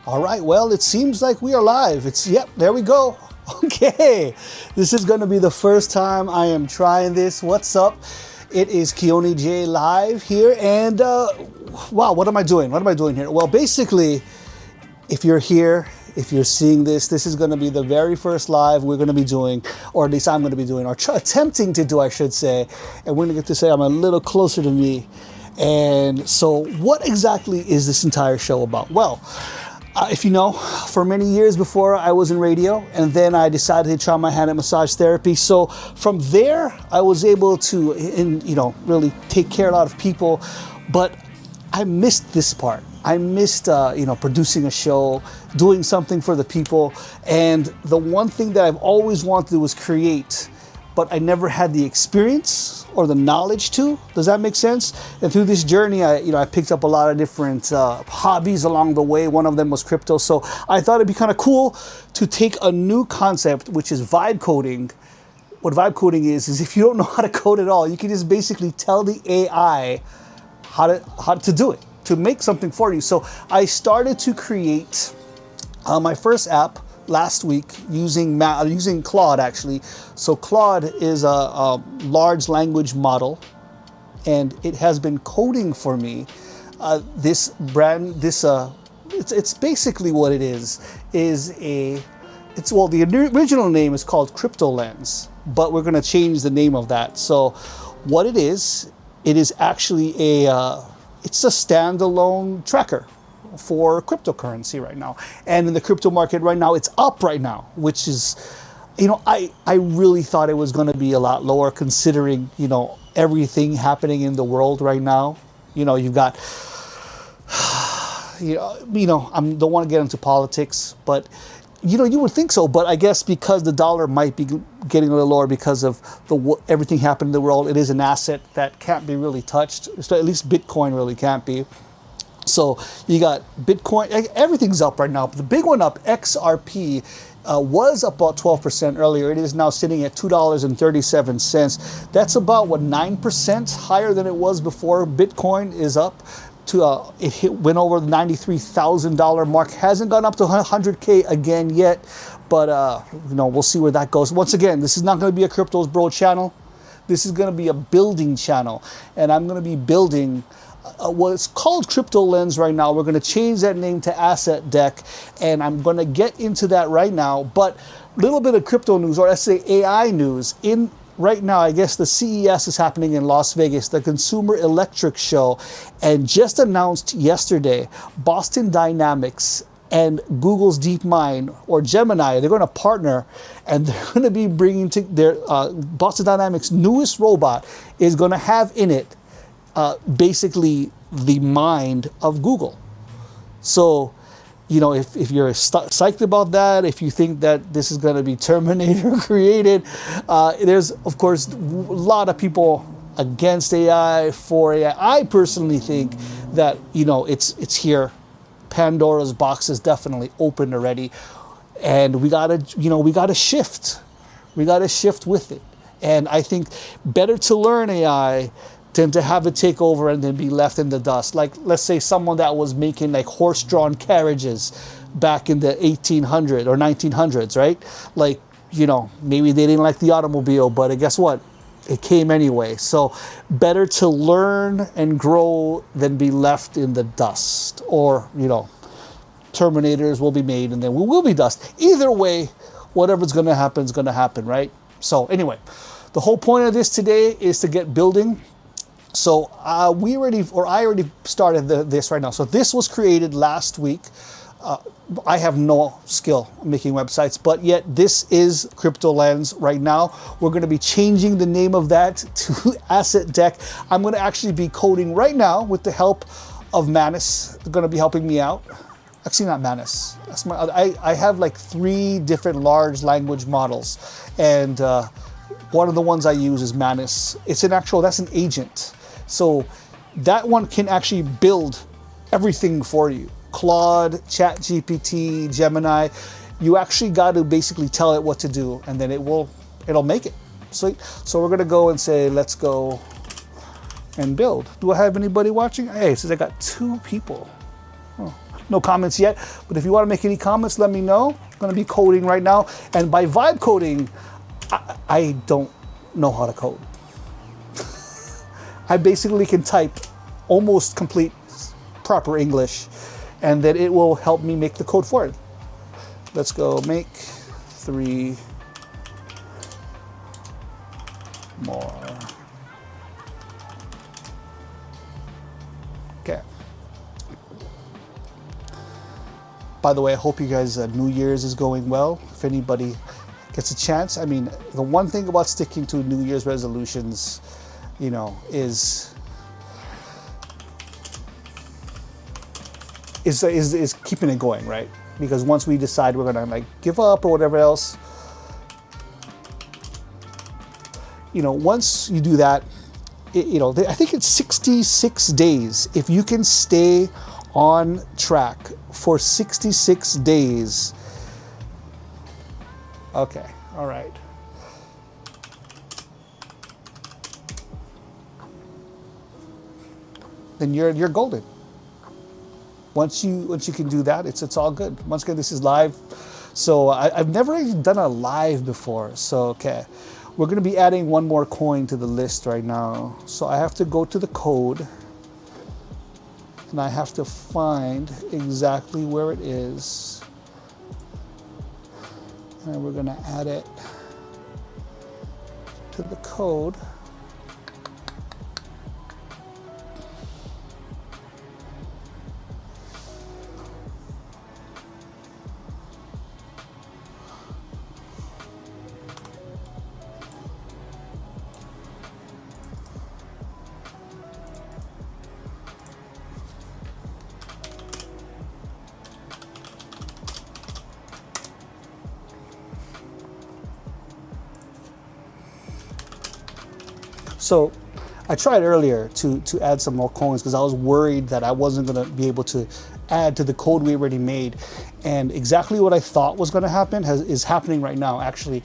All right, well, it seems like we are live. Yep, there we go. Okay, this is going to be the first time I am trying this. What's up? It is keonij live here, and wow, what am I doing? What am I doing here? Well, basically, if you're here, if you're seeing this is going to be the very first live we're going to be doing, or at least I'm going to be doing, or attempting to do, I should say. And we're going to get to say I'm a little closer to me. And so what exactly is this entire show about? Well, if you know, for many years before I was in radio, and then I decided to try my hand at massage therapy. So from there, I was able to, really take care of a lot of people, but I missed this part. I missed, producing a show, doing something for the people. And the one thing that I've always wanted to do was create, but I never had the experience or the knowledge to. Does that make sense? And through this journey, I picked up a lot of different hobbies along the way. One of them was crypto. So I thought it'd be kind of cool to take a new concept, which is vibe coding. What vibe coding is if you don't know how to code at all, you can just basically tell the AI how to do it, to make something for you. So I started to create my first app last week using Claude, actually. So Claude is a large language model, and it has been coding for me it's basically what it is the original name is called CryptoLens, but we're going to change the name of that. So what it is actually it's a standalone tracker for cryptocurrency right now. And in the crypto market right now, it's up right now, which is, I really thought it was going to be a lot lower considering, everything happening in the world right now. You've got, I don't want to get into politics, but you would think so, but I guess because the dollar might be getting a little lower because of everything happening in the world, it is an asset that can't be really touched. So at least Bitcoin really can't be. So you got Bitcoin, everything's up right now. But the big one up, XRP, was up about 12% earlier. It is now sitting at $2.37. That's about, 9% higher than it was before. Bitcoin is up to, went over the $93,000 mark. Hasn't gone up to 100K again yet, but we'll see where that goes. Once again, this is not going to be a Cryptos Bro channel. This is going to be a building channel, and I'm going to be building what's called CryptoLens right now. We're going to change that name to Asset Deck, and I'm going to get into that right now. But a little bit of crypto news, or let's say AI news. Right now, I guess the CES is happening in Las Vegas, the Consumer Electric Show, and just announced yesterday, Boston Dynamics and Google's DeepMind, or Gemini, they're going to partner, and they're going to be bringing to their Boston Dynamics' newest robot is going to have in it basically the mind of Google. So, if you're psyched about that, if you think that this is going to be Terminator created, there's, of course, a lot of people against AI, for AI. I personally think that, it's here. Pandora's box is definitely open already. And we gotta shift. We gotta shift with it. And I think better to learn AI than to have it take over and then be left in the dust. Like, let's say someone that was making like horse-drawn carriages back in the 1800s or 1900s, right? Like, maybe they didn't like the automobile, but guess what? It came anyway. So better to learn and grow than be left in the dust. Or, Terminators will be made and then we will be dust. Either way, whatever's going to happen is going to happen, right? So anyway, the whole point of this today is to get building. So I already started this right now. So this was created last week. I have no skill making websites, but yet this is CryptoLens right now. We're going to be changing the name of that to Asset Deck. I'm going to actually be coding right now with the help of Manus. They're going to be helping me out. Actually, not Manus. I have like 3 different large language models, and one of the ones I use is Manus. That's an agent. So that one can actually build everything for you. Claude, ChatGPT, Gemini. You actually got to basically tell it what to do, and then it'll make it. So we're gonna go and say, let's go and build. Do I have anybody watching? Hey, it says I got 2 people. Oh, No comments yet, but if you want to make any comments, let me know. I'm going to be coding right now. And by vibe coding, I don't know how to code. I basically can type almost complete proper English, and then it will help me make the code for it. Let's go make 3 more. Okay. By the way, I hope you guys' New Year's is going well. If anybody gets a chance, I mean, the one thing about sticking to New Year's resolutions, you know, is keeping it going, right? Because once we decide we're gonna like give up or whatever else, you know, once you do that, you know, I think it's 66 days. If you can stay on track for 66 days. Okay, all right. Then you're golden. Once you can do that, it's all good. Once again, this is live. So I've never really done a live before. So okay. We're going to be adding one more coin to the list right now. So I have to go to the code and I have to find exactly where it is. And we're going to add it to the code. So I tried earlier to add some more coins because I was worried that I wasn't going to be able to add to the code we already made. And exactly what I thought was going to happen is happening right now. Actually,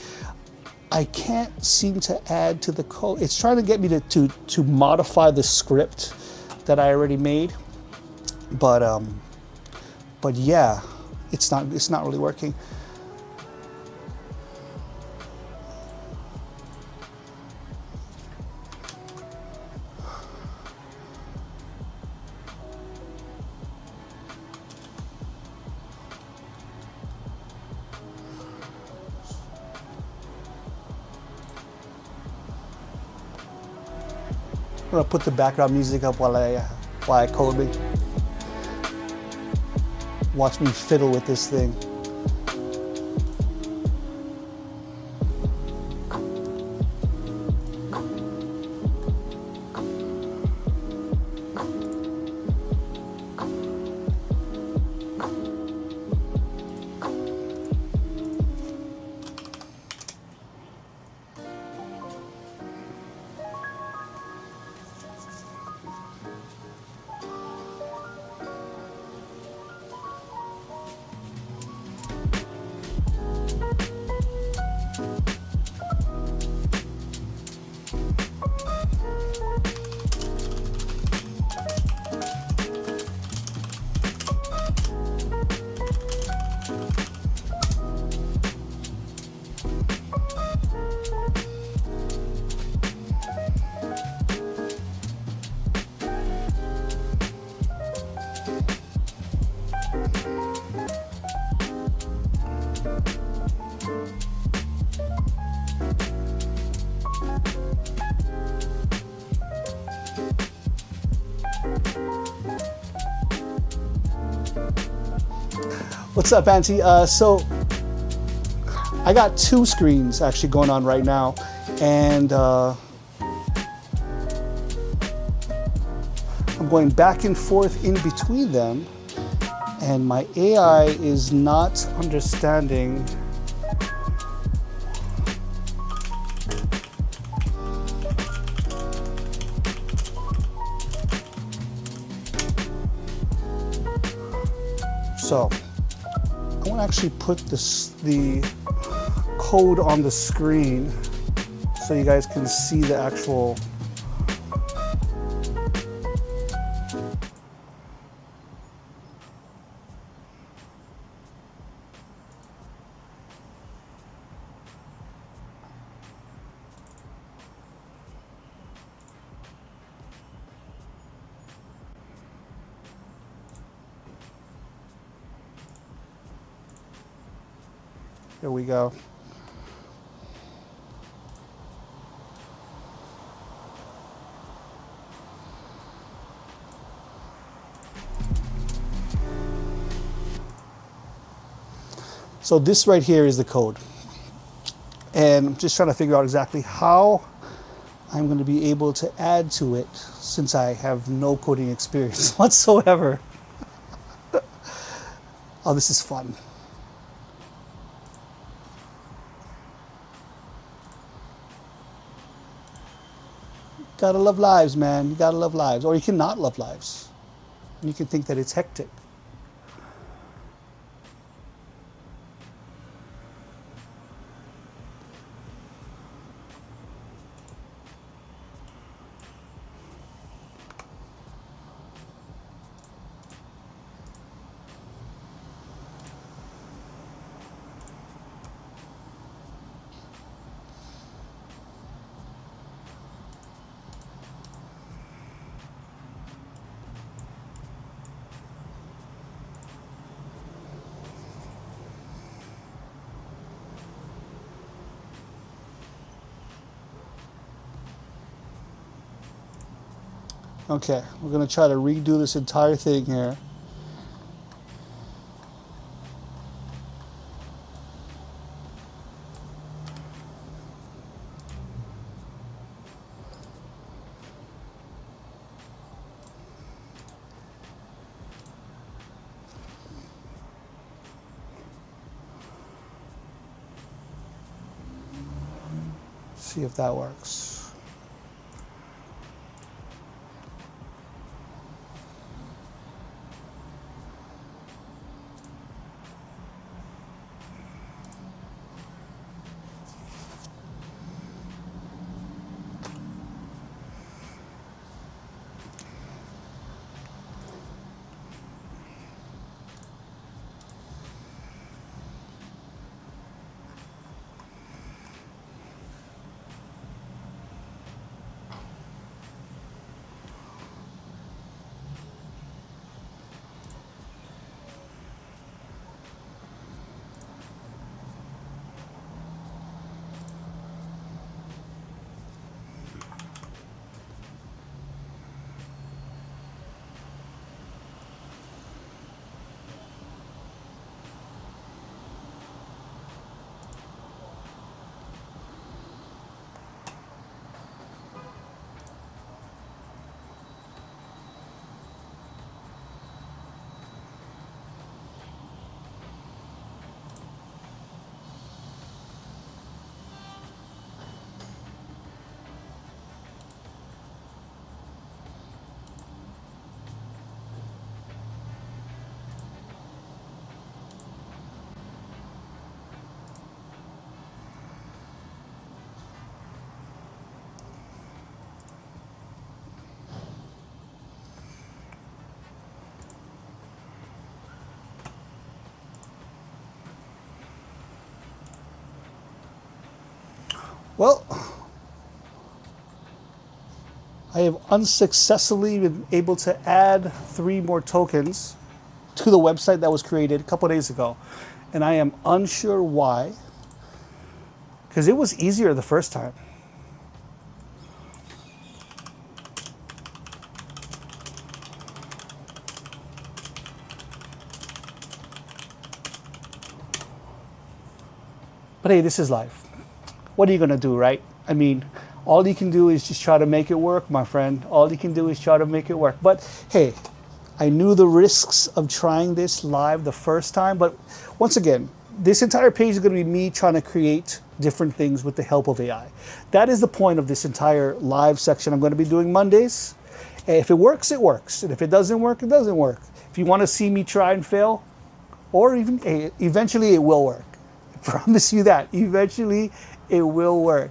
I can't seem to add to the code. It's trying to get me to modify the script that I already made. But yeah, it's not really working. I'm gonna put the background music up while I code it. Watch me fiddle with this thing. What's up, Auntie? So I got 2 screens actually going on right now, and I'm going back and forth in between them, and my AI is not understanding so I want to actually put the code on the screen so you guys can see the actual Here we go. So this right here is the code. And I'm just trying to figure out exactly how I'm going to be able to add to it since I have no coding experience whatsoever. Oh, this is fun. Gotta love lives, man. You gotta love lives. Or you cannot love lives. You can think that it's hectic. Okay, we're gonna try to redo this entire thing here. See if that works. Well, I have unsuccessfully been able to add 3 more tokens to the website that was created a couple days ago. And I am unsure why, because it was easier the first time. But hey, this is life. What are you gonna do, right? I mean, all you can do is just try to make it work, my friend. All you can do is try to make it work. But hey, I knew the risks of trying this live the first time, but once again, this entire page is gonna be me trying to create different things with the help of AI. That is the point of this entire live section I'm gonna be doing Mondays. And if it works, it works. And if it doesn't work, it doesn't work. If you wanna see me try and fail, or even eventually it will work. I promise you that. Eventually it will work.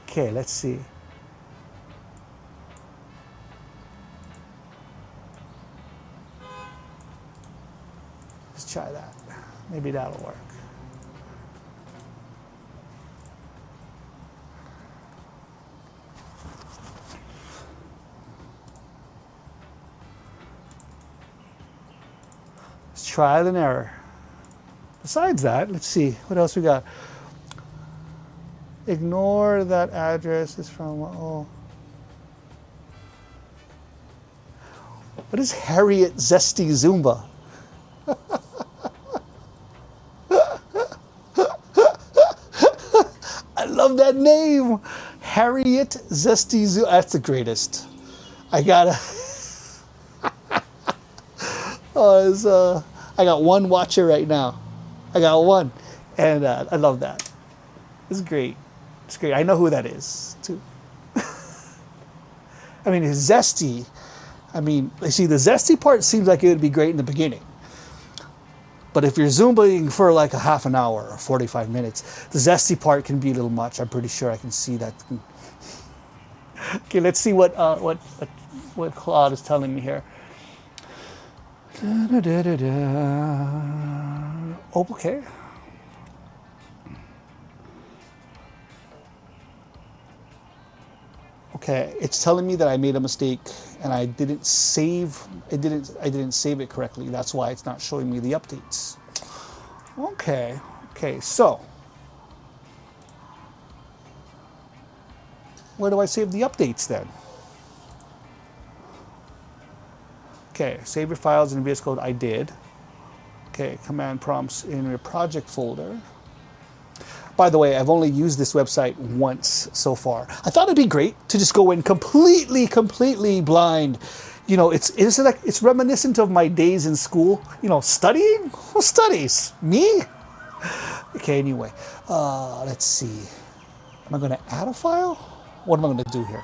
Okay, let's see. Let's try that. Maybe that'll work. It's trial and error. Besides that, let's see, what else we got? Ignore that address is from, oh. What is Harriet Zesty Zumba? I love that name. Harriet Zesty Zumba. That's the greatest. I gotta. I got one watcher right now. I got one. And I love that. It's great. It's great. I know who that is, too. I mean, it's zesty. I mean, you see, the zesty part seems like it would be great in the beginning. But if you're Zumbaing for like a half an hour or 45 minutes, the zesty part can be a little much. I'm pretty sure I can see that. Okay, let's see what Claude is telling me here. Oh, okay. Okay, it's telling me that I made a mistake and I didn't save it. I didn't save it correctly. That's why it's not showing me the updates. Okay. Okay, so where do I save the updates then? Okay, save your files in VS Code. I did. Okay, command prompts in your project folder. By the way, I've only used this website once so far. I thought it'd be great to just go in completely blind. You know, it's reminiscent of my days in school. You know, studying? Who studies? Me? Okay, anyway, let's see. Am I going to add a file? What am I going to do here?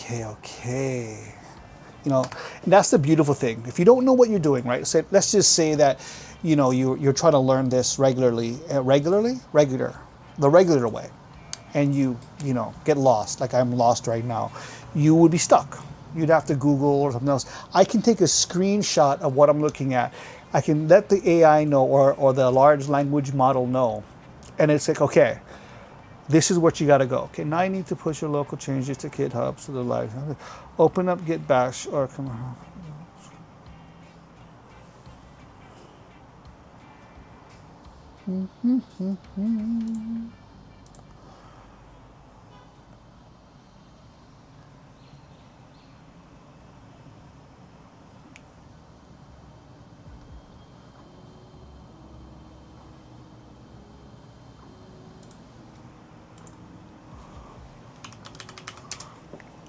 Okay. You know, and that's the beautiful thing. If you don't know what you're doing, right? So let's just say that, you know, you're trying to learn this regular, the regular way, and you know, get lost, like I'm lost right now. You would be stuck. You'd have to Google or something else. I can take a screenshot of what I'm looking at. I can let the AI know or the large language model know, and it's like, okay, this is what you got to go. Okay, now I need to push your local changes to GitHub so the live. Open up Git Bash or come on.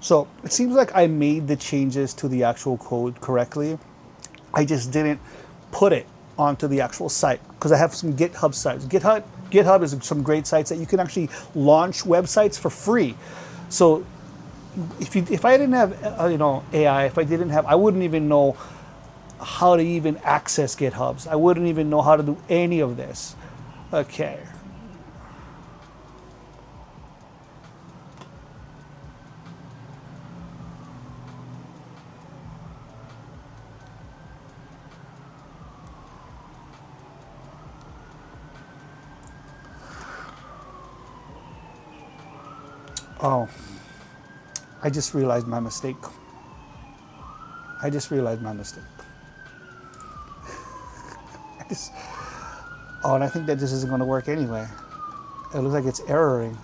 So it seems like I made the changes to the actual code correctly. I just didn't put it onto the actual site because I have some GitHub sites. GitHub is some great sites that you can actually launch websites for free. So if I didn't have you know, AI, I wouldn't even know how to even access GitHubs. I wouldn't even know how to do any of this. Okay. Oh, I just realized my mistake. Oh, and I think that this isn't going to work anyway. It looks like it's erroring.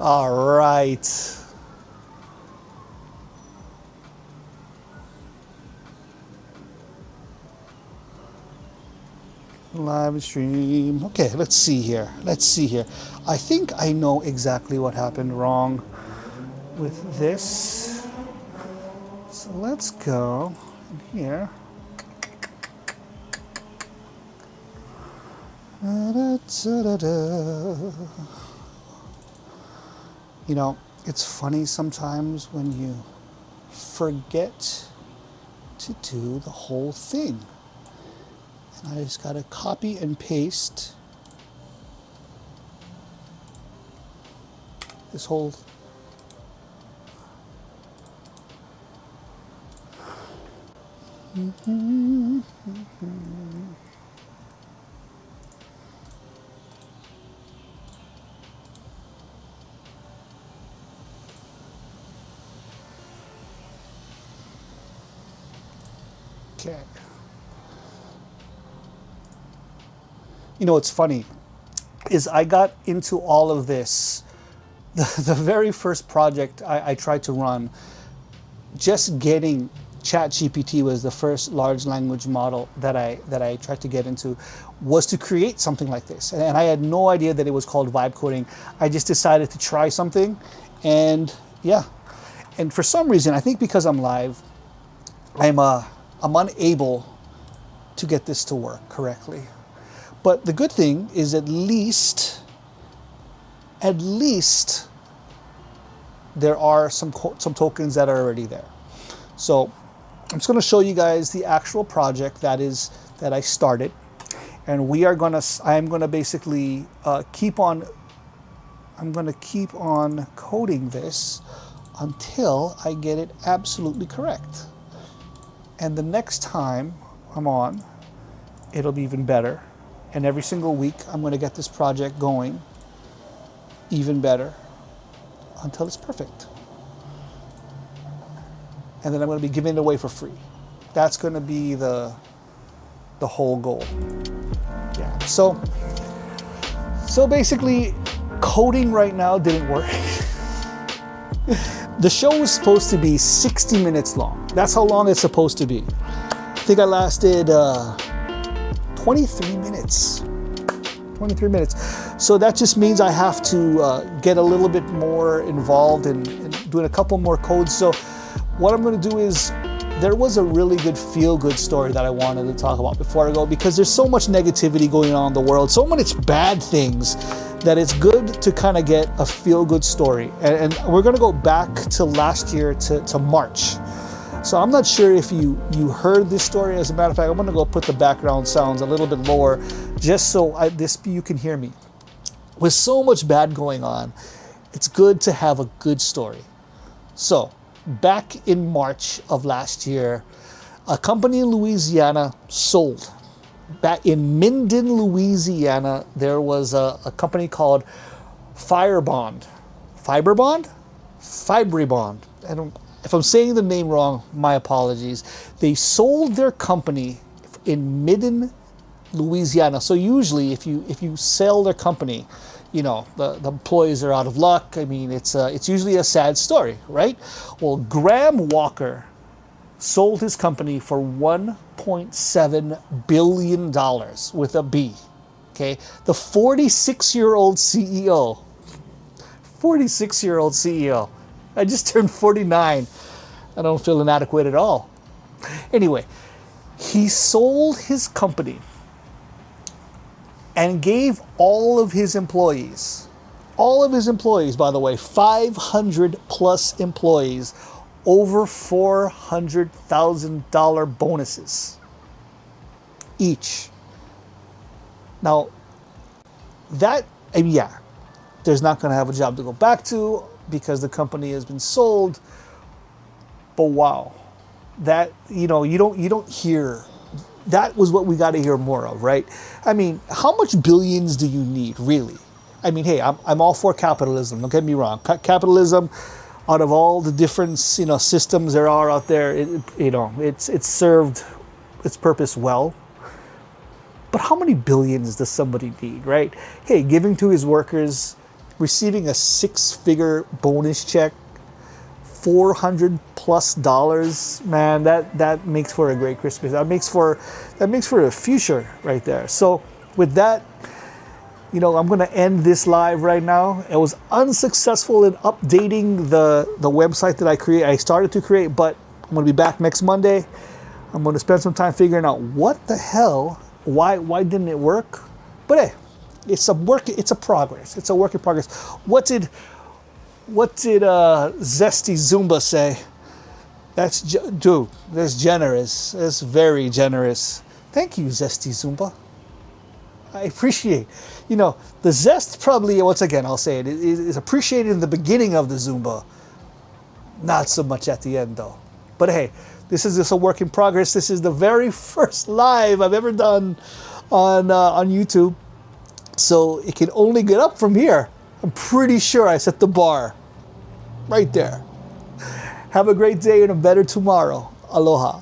All right. Live stream. Okay, let's see here. I think I know exactly what happened wrong with this. So let's go in here. You know, it's funny sometimes when you forget to do the whole thing. I just got to copy and paste this whole. Okay. You know, what's funny is I got into all of this. The very first project I tried to run, just getting ChatGPT was the first large language model that I tried to get into, was to create something like this. And I had no idea that it was called vibe coding. I just decided to try something, and yeah. And for some reason, I think because I'm live, I'm unable to get this to work correctly. But the good thing is at least there are some tokens that are already there. So I'm just going to show you guys the actual project that I started, and I'm going to basically keep on coding this until I get it absolutely correct. And the next time I'm on, it'll be even better. And every single week, I'm going to get this project going even better until it's perfect. And then I'm going to be giving it away for free. That's going to be the whole goal. Yeah. So basically, coding right now didn't work. The show was supposed to be 60 minutes long. That's how long it's supposed to be. I think I lasted 23 minutes. 23 minutes. So that just means I have to get a little bit more involved in doing a couple more codes. So what I'm going to do is, there was a really good feel-good story that I wanted to talk about before I go, because there's so much negativity going on in the world, so many bad things, that it's good to kind of get a feel-good story. And we're going to go back to last year, to March. So I'm not sure if you heard this story. As a matter of fact, I'm going to go put the background sounds a little bit lower, just so you can hear me. With so much bad going on, it's good to have a good story. So back in March of last year, a company in Louisiana sold. Back in Minden, Louisiana, there was a company called Fiberbond. If I'm saying the name wrong, my apologies. They sold their company in Minden, Louisiana. So usually, if you sell their company, you know, the employees are out of luck. I mean, it's usually a sad story, right? Well, Graham Walker sold his company for $1.7 billion with a B. Okay, the 46-year-old CEO. 46-year-old CEO. I just turned 49. I don't feel inadequate at all. Anyway, he sold his company and gave all of his employees, by the way, 500 plus employees, over $400,000 bonuses each. Now, there's not going to have a job to go back to because the company has been sold. But wow, that, you don't hear. That was what we got to hear more of, right? I mean, how much billions do you need, really? I mean, hey, I'm all for capitalism. Don't get me wrong. Capitalism, out of all the different systems there are out there, it's served its purpose well. But how many billions does somebody need, right? Hey, giving to his workers, receiving a 6-figure bonus check, $400 plus, man, that makes for a great Christmas. That makes for a future right there. So with that, I'm going to end this live right now. I was unsuccessful in updating the website that I started to create, but I'm going to be back next Monday. I'm going to spend some time figuring out what the hell, why didn't it work? But hey, it's a progress. It's a work in progress. What did Zesty Zumba say? That's generous. That's very generous. Thank Thank you, Zesty Zumba. I appreciate, the zest probably, once again, I'll say it, is appreciated in the beginning of the Zumba. Not so much at the end, though. But hey, this is just a work in progress. This is the very first live I've ever done on YouTube. So it can only get up from here. I'm pretty sure I set the bar right there. Have a great day and a better tomorrow. Aloha.